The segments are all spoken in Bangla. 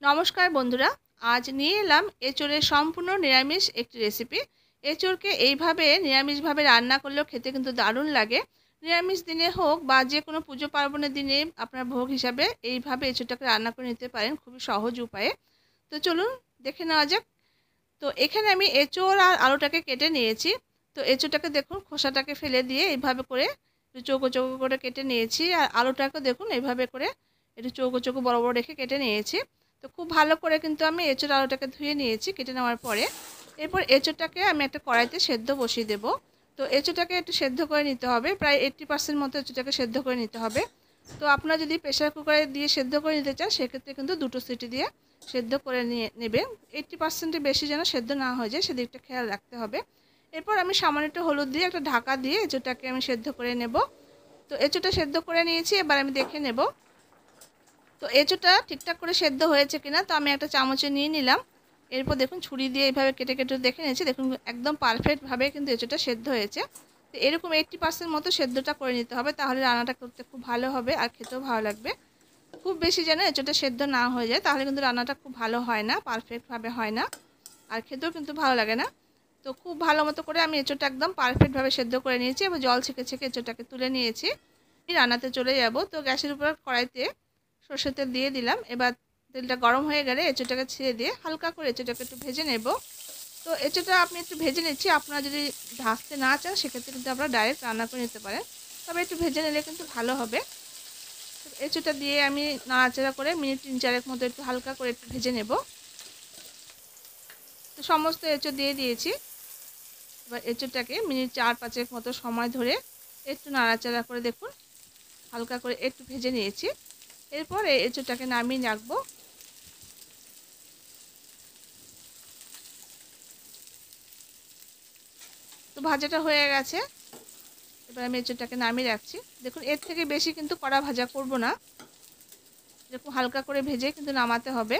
নমস্কার বন্ধুরা, আজ নিয়ে এলাম এঁচোড়ের সম্পূর্ণ নিরামিষ একটি রেসিপি। এঁচোড়কে এইভাবে নিরামিষভাবে রান্না করলেও খেতে কিন্তু দারুণ লাগে। নিরামিষ দিনে হোক বা যে কোনো পুজো পার্বণের দিনে আপনার ভোগ হিসাবে এইভাবে এঁচোড়টাকে রান্না করে নিতে পারেন খুবই সহজ উপায়ে। তো চলুন দেখে নেওয়া যাক। তো এখানে আমি এঁচোড় আর আলুটাকে কেটে নিয়েছি। তো এঁচোড়টাকে দেখুন খোসাটাকে ফেলে দিয়ে এইভাবে করে একটু চৌকো চৌকো করে কেটে নিয়েছি, আর আলুটাকে দেখুন এইভাবে করে একটু চৌকো চৌকো বড় বড় রেখে কেটে নিয়েছি। তো খুব ভালো করে কিন্তু আমি এঁচোড় আলুটাকে ধুয়ে নিয়েছি কেটে নেওয়ার পরে। এরপর এঁচোড়টাকে আমি একটা কড়াইতে সেদ্ধ বসিয়ে দেব। তো এঁচোড়টাকে একটু সেদ্ধ করে নিতে হবে, প্রায় 80% মতো এঁচোড়টাকে সেদ্ধ করে নিতে হবে। তো আপনারা যদি প্রেসার কুকারে দিয়ে সেদ্ধ করে নিতে চান সেক্ষেত্রে কিন্তু 2টো সিটি দিয়ে সেদ্ধ করে নেবেন। 80%-এর বেশি যেন সেদ্ধ না হয়ে যায় সেদিকটা খেয়াল রাখতে হবে। এরপর আমি সামান্য একটু হলুদ দিয়ে একটা ঢাকা দিয়ে এঁচোড়টাকে আমি সেদ্ধ করে নেব। তো এঁচোড়টা সেদ্ধ করে নিয়েছি, এবার আমি দেখে নেব তো এঁচোড়টা ঠিকঠাক করে সেদ্ধ হয়েছে কিনা। তো আমি একটা চামচে নিয়ে নিলাম। এরপর দেখুন ছুরি দিয়ে এইভাবে কেটে কেটে দেখে নিয়েছি, দেখুন একদম পারফেক্টভাবে কিন্তু এঁচোড়টা সেদ্ধ হয়েছে। তো এরকম 80% মতো সেদ্ধটা করে নিতে হবে, তাহলে রান্নাটা করতে খুব ভালো হবে আর খেতেও ভালো লাগবে। খুব বেশি যেন এঁচোড়টা সেদ্ধ না হয়ে যায়, তাহলে কিন্তু রান্নাটা খুব ভালো হয় না, পারফেক্টভাবে হয় না, আর খেতেও কিন্তু ভালো লাগে না। তো খুব ভালো মতো করে আমি এঁচোড়টা একদম পারফেক্টভাবে সেদ্ধ করে নিয়েছি এবং জল ছেঁকে ছেঁকে এঁচোড়টাকে তুলে নিয়েছি। আমি রান্নাতে চলে যাব। তো গ্যাসের উপর কড়াইতে সরষের তেল দিয়ে দিলাম। এবার তেলটা গরম হয়ে গেলে এঁচোড়টাকে ছেড়ে দিয়ে হালকা করে এঁচোড়টাকে একটু ভেজে নেব। তো এঁচোড়টা আমি একটু ভেজে নিচ্ছি, আপনারা যদি ভাজতে না চান সেক্ষেত্রে কিন্তু আপনারা ডাইরেক্ট রান্না করে নিতে পারেন, তবে একটু ভেজে নিলে কিন্তু ভালো হবে। এঁচোড়টা দিয়ে আমি নাড়াচাড়া করে মিনিট 3-4 মতো একটু হালকা করে একটু ভেজে নেব। তো সমস্ত এঁচোড় দিয়ে দিয়েছি। এবার এঁচোড়টাকে মিনিট 4-5 মতো সময় ধরে একটু নাড়াচাড়া করে দেখুন হালকা করে একটু ভেজে নিয়েছি। এরপর এই এঁচোড়টাকে নামিয়ে রাখবো। তো ভাজাটা হয়ে গেছে, এবার আমি এঁচোড়টাকে নামিয়ে রাখছি। দেখুন এর থেকে বেশি কিন্তু কড়া ভাজা করব না, এরকম হালকা করে ভেজে কিন্তু নামাতে হবে।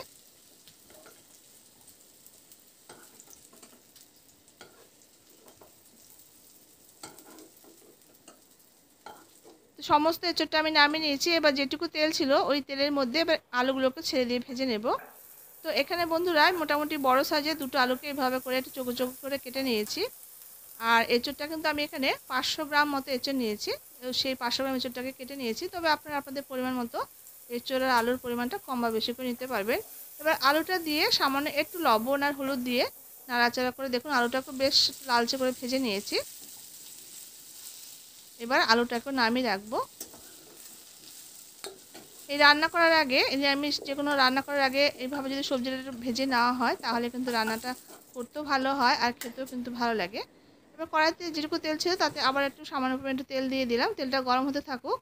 তো সমস্ত এঁচোড়টা আমি নামিয়ে নিয়েছি। এবার যেটুকু তেল ছিল ওই তেলের মধ্যে এবার আলুগুলোকে ছেড়ে দিয়ে ভেজে নেব। তো এখানে বন্ধুরা মোটামুটি বড় সাইজের 2টো আলুকে এভাবে করে একটু চৌকো চৌকো করে কেটে নিয়েছি। আর এঁচোড়টা কিন্তু আমি এখানে 500 গ্রাম মতো এঁচোড় নিয়েছি। সেই 500 গ্রাম এঁচোড়টাকে কেটে নিয়েছি, তবে আপনারা আপনাদের পরিমাণ মতো এঁচোড় আর আলুর পরিমাণটা কম বা বেশি করে নিতে পারবেন। এবার আলুটা দিয়ে সামান্য একটু লবণ আর হলুদ দিয়ে নাড়াচাড়া করে দেখুন আলুটাকে বেশ লালচে করে ভেজে নিয়েছি। এবার আলুটাকে নামিয়ে রাখবো। এই রান্না করার আগে নিরামিষ যে কোনো রান্না করার আগে এইভাবে যদি সবজিটা একটু ভেজে নেওয়া হয় তাহলে কিন্তু রান্নাটা করতেও ভালো হয় আর খেতেও কিন্তু ভালো লাগে। এবার কড়াইতে যেটুকু তেল ছিল তাতে আবার একটু সামান্য পরিমাণ একটু তেল দিয়ে দিলাম। তেলটা গরম হতে থাকুক।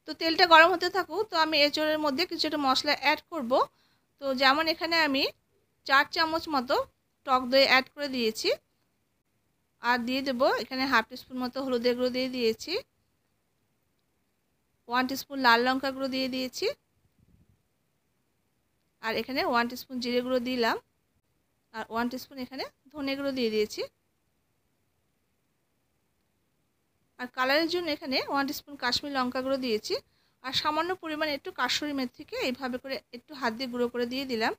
তো তেলটা গরম হতে থাকুক, তো আমি এঁচোড়ের মধ্যে কিছু একটা মশলা অ্যাড করব। তো যেমন এখানে আমি 4 চামচ মতো টক দই অ্যাড করে দিয়েছি, আর দিয়ে দেবো এখানে হাফ টিস্পুন মতো হলুদের গুঁড়ো দিয়ে দিয়েছি, 1 টিস্পুন লাল লঙ্কা গুঁড়ো দিয়ে দিয়েছি, আর এখানে 1 টিস্পুন জিরে গুঁড়ো দিলাম, আর 1 টিস্পুন এখানে ধনে গুঁড়ো দিয়ে দিয়েছি, আর কালারের জন্য এখানে 1 টিস্পুন কাশ্মীরি লঙ্কা গুঁড়ো দিয়েছি, আর সামান্য পরিমাণে একটু কাসুরি মেথিকে এইভাবে করে একটু হাত দিয়ে গুঁড়ো করে দিয়ে দিলাম,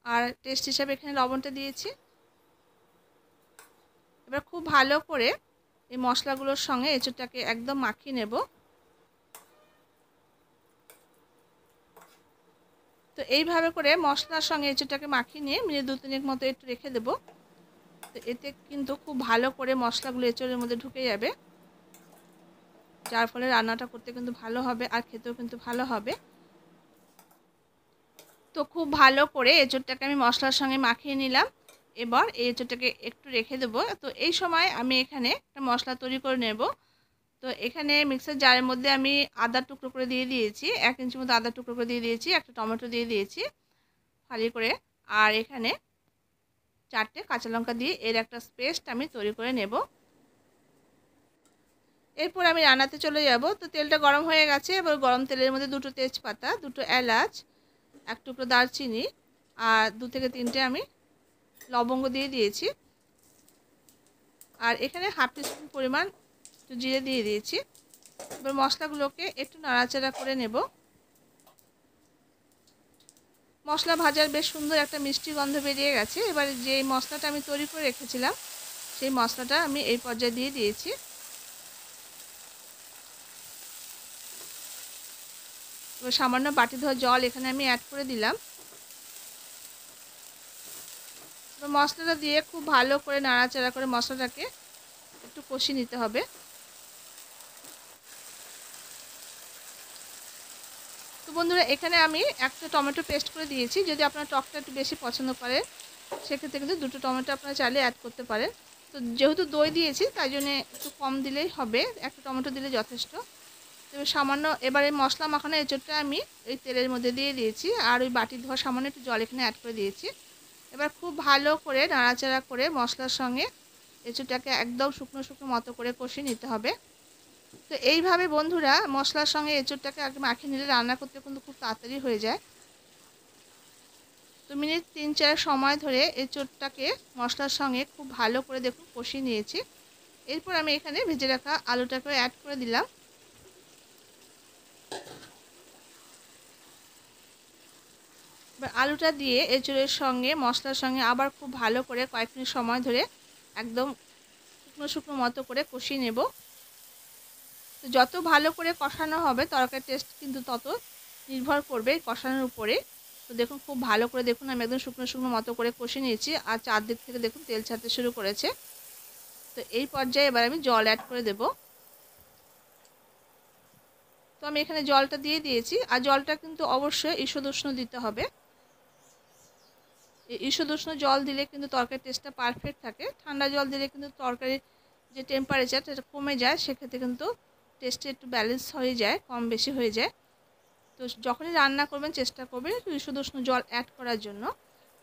আর টেস্ট হিসাবে এখানে লবণটা দিয়েছি। এবার খুব ভালো করে এই মশলাগুলোর সঙ্গে এঁচোড়টাকে একদম মাখিয়ে নেব। তো এইভাবে করে মশলার সঙ্গে এঁচোড়টাকে মাখিয়ে নিয়ে মিনিট 2-3 মতো একটু রেখে দেব। তো এতে কিন্তু খুব ভালো করে মশলাগুলো এঁচোড়ের মধ্যে ঢুকে যাবে, যার ফলে রান্নাটা করতে কিন্তু ভালো হবে আর খেতেও কিন্তু ভালো হবে। তো খুব ভালো করে এঁচোড়টাকে আমি মশলার সঙ্গে মাখিয়ে নিলাম। এবার এই এঁচোড়টাকে একটু রেখে দেব। তো এই সময় আমি এখানে একটা মশলা তৈরি করে নেব। তো এখানে মিক্সার জারের মধ্যে আমি আদা টুকরো করে দিয়ে দিয়েছি, 1 ইঞ্চি মতো আদা টুকরো করে দিয়ে দিয়েছি, একটা টমেটো দিয়ে দিয়েছি ফালি করে, আর এখানে 4টে কাঁচা লঙ্কা দিয়ে এর একটা পেস্ট আমি তৈরি করে নেব। এরপর আমি রান্নাতে চলে যাব। তো তেলটা গরম হয়ে গেছে, এবার গরম তেলের মধ্যে 2টো তেজপাতা, 2টো এলাচ, 1 টুকরো দারচিনি, আর 2 থেকে 3টে আমি লবঙ্গ দিয়ে দিয়েছি, আর এখানে হাফ টিস্পুন পরিমাণ একটু জিরে দিয়ে দিয়েছি। এবার মশলাগুলোকে একটু নাড়াচাড়া করে নেব। মশলা ভাজার বেশ সুন্দর একটা মিষ্টি গন্ধ বেরিয়ে গেছে। এবার যে মশলাটা আমি তৈরি করে রেখেছিলাম সেই মশলাটা আমি এই পর্যায়ে দিয়ে দিয়েছি। এবার সামান্য বাটি ধোয়া জল এখানে আমি অ্যাড করে দিলাম। এবার মশলাটা দিয়ে খুব ভালো করে নাড়াচাড়া করে মশলাটাকে একটু কষিয়ে নিতে হবে। তো বন্ধুরা এখানে আমি একটা টমেটো পেস্ট করে দিয়েছি। যদি আপনারা টকটা একটু বেশি পছন্দ করেন সেক্ষেত্রে কিন্তু দুটো টমেটো আপনারা চাইলে অ্যাড করতে পারেন। তো যেহেতু দই দিয়েছি তাই জন্য একটু কম দিলেই হবে, একটা টমেটো দিলে যথেষ্ট। এবার সামান্য এবারে মশলা মাখানো এঁচোড়টা আমি এই তেলের মধ্যে দিয়ে দিয়েছি, আর ওই বাটি ধোয়া সামান্য একটু জল এখানে অ্যাড করে দিয়েছি। এবার খুব ভালো করে নাড়াচাড়া করে মশলার সঙ্গে এঁচোড়টাকে একদম শুকনো শুকনো মতো করে কষিয়ে নিতে হবে। তো এইভাবে বন্ধুরা মশলার সঙ্গে এঁচোড়টাকে আগে মাখিয়ে নিলে রান্না করতে কিন্তু খুব তাড়াতাড়ি হয়ে যায়। তো মিনিট 3-4 সময় ধরে এঁচোড়টাকে মশলার সঙ্গে খুব ভালো করে দেখুন কষিয়ে নিয়েছি। এরপর আমি এখানে ভেজে রাখা আলুটাকে অ্যাড করে দিলাম। এবার আলুটা দিয়ে এঁচোড়ের সঙ্গে মশলার সঙ্গে আবার খুব ভালো করে কয়েক মিনিট সময় ধরে একদম শুকনো শুকনো মতো করে কষিয়ে নেব। তো যত ভালো করে কষানো হবে তরকারির টেস্ট কিন্তু তত নির্ভর করবে কষানোর উপরে। তো দেখুন খুব ভালো করে দেখুন আমি একদম শুকনো শুকনো মতো করে কষিয়ে নিয়েছি, আর চারদিক থেকে দেখুন তেল ছাড়তে শুরু করেছে। তো এই পর্যায়ে এবার আমি জল অ্যাড করে দেব। তো আমি এখানে জলটা দিয়ে দিয়েছি, আর জলটা কিন্তু অবশ্যই ঈষদুষ্ণ দিতে হবে। ঈষদুষ্ণ জল দিলে কিন্তু তরকারির টেস্টটা পারফেক্ট থাকে। ঠান্ডা জল দিলে কিন্তু তরকারির যে টেম্পারেচার সেটা কমে যায়, সেক্ষেত্রে কিন্তু টেস্টে একটু ব্যালেন্স হয়ে যায়, কম বেশি হয়ে যায়। তো যখনই রান্না করবেন চেষ্টা করবেন একটু ঈষদুষ্ণ জল অ্যাড করার জন্য।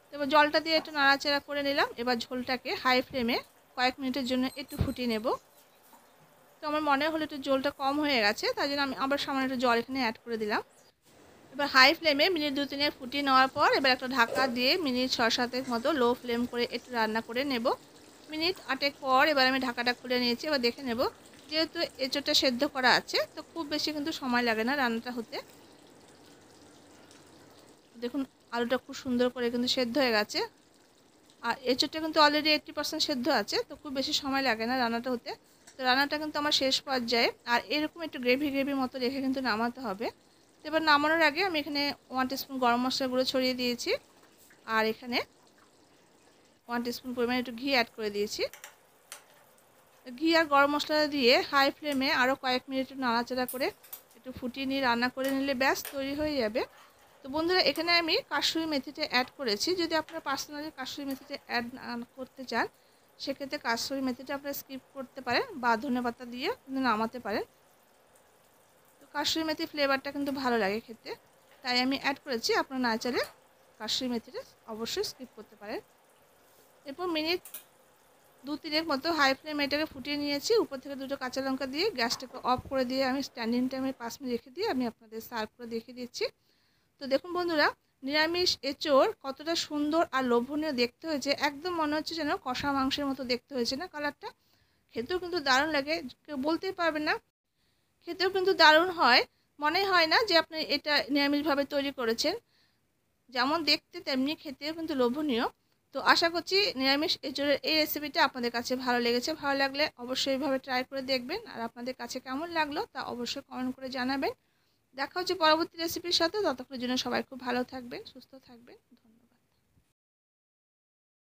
তো এবার জলটা দিয়ে একটু নাড়াচাড়া করে নিলাম। এবার ঝোলটাকে হাই ফ্লেমে কয়েক মিনিটের জন্য একটু ফুটিয়ে নেব। তো আমার মনে হলো একটু জলটা কম হয়ে গেছে, তাই জন্য আমি আবার সামান্য একটু জল এখানে অ্যাড করে দিলাম। এবার হাই ফ্লেমে মিনিট 2-3 ফুটিয়ে নেওয়ার পর এবার একটা ঢাকা দিয়ে মিনিট 6-7 মতো লো ফ্লেম করে একটু রান্না করে নেব। মিনিট 8 পর এবার আমি ঢাকাটা খুলে নিয়েছি। এবার দেখে নেব, যেহেতু এঁচোড়টা সেদ্ধ করা আছে তো খুব বেশি কিন্তু সময় লাগে না রান্নাটা হতে। দেখুন আলুটা খুব সুন্দর করে কিন্তু সেদ্ধ হয়ে গেছে, আর এঁচোড়টা কিন্তু অলরেডি 80% সেদ্ধ আছে, তো খুব বেশি সময় লাগে না রান্নাটা হতে। তো রান্নাটা কিন্তু আমার শেষ পর্যায়ে, আর এরকম একটু গ্রেভি গ্রেভি মতো রেখে কিন্তু নামাতে হবে। তো এবার নামানোর আগে আমি এখানে 1 টিস্পুন গরম মশলা গুঁড়ো ছড়িয়ে দিয়েছি, আর এখানে 1 টিস্পুন পরিমাণে একটু ঘি অ্যাড করে দিয়েছি। ঘি আর গরম মশলা দিয়ে হাই ফ্লেমে আরও কয়েক মিনিট নাড়াচাড়া করে একটু ফুটিয়ে নিয়ে রান্না করে নিলে ব্যাস তৈরি হয়ে যাবে। তো বন্ধুরা এখানে আমি কাসুরি মেথিটা অ্যাড করেছি। যদি আপনারা পার্সোনালি কাসুরি মেথিটা অ্যাড করতে চান সেক্ষেত্রে কাসুরি মেথিটা আপনারা স্কিপ করতে পারেন বা ধনেপাতা দিয়ে কিন্তু নামাতে পারেন। তো কাসুরি মেথি ফ্লেভারটা কিন্তু ভালো লাগে খেতে, তাই আমি অ্যাড করেছি। আপনারা না চাইলে কাসুরি মেথিটা অবশ্যই স্কিপ করতে পারেন। এরপর মিনিট 2-3 মতো হাই ফ্লেমে এটাকে ফুটিয়ে নিয়েছি। উপর থেকে 2টো কাঁচা লঙ্কা দিয়ে গ্যাসটাকে অফ করে দিয়ে আমি স্ট্যান্ডিং টাইমে 5 মিনিট রেখে দিয়ে আমি আপনাদের সার্ভ করে দেখিয়ে দিচ্ছি। তো দেখুন বন্ধুরা নিরামিষ এঁচোড় কতটা সুন্দর আর লোভনীয় দেখতে হয়েছে, একদম মনে হচ্ছে যেন কষা মাংসের মতো দেখতে হয়েছে না কালারটা। খেতেও কিন্তু দারুণ লাগে, কেউ বলতেই পারবে না। খেতেও কিন্তু দারুণ হয়, মনে হয় না যে আপনি এটা নিরামিষভাবে তৈরি করেছেন। যেমন দেখতে তেমনি খেতেও কিন্তু লোভনীয়। তো আশা করছি নিরামিষ এঁচোড়ের এই রেসিপিটা আপনাদের কাছে ভালো লেগেছে। ভালো লাগলে অবশ্যই এইভাবে ট্রাই করে দেখবেন, আর আপনাদের কাছে কেমন লাগলো তা অবশ্যই কমেন্ট করে জানাবেন। দেখা হচ্ছে পরবর্তী রেসিপির সাথে। ততক্ষণের জন্য সবাই খুব ভালো থাকবেন, সুস্থ থাকবেন। ধন্যবাদ।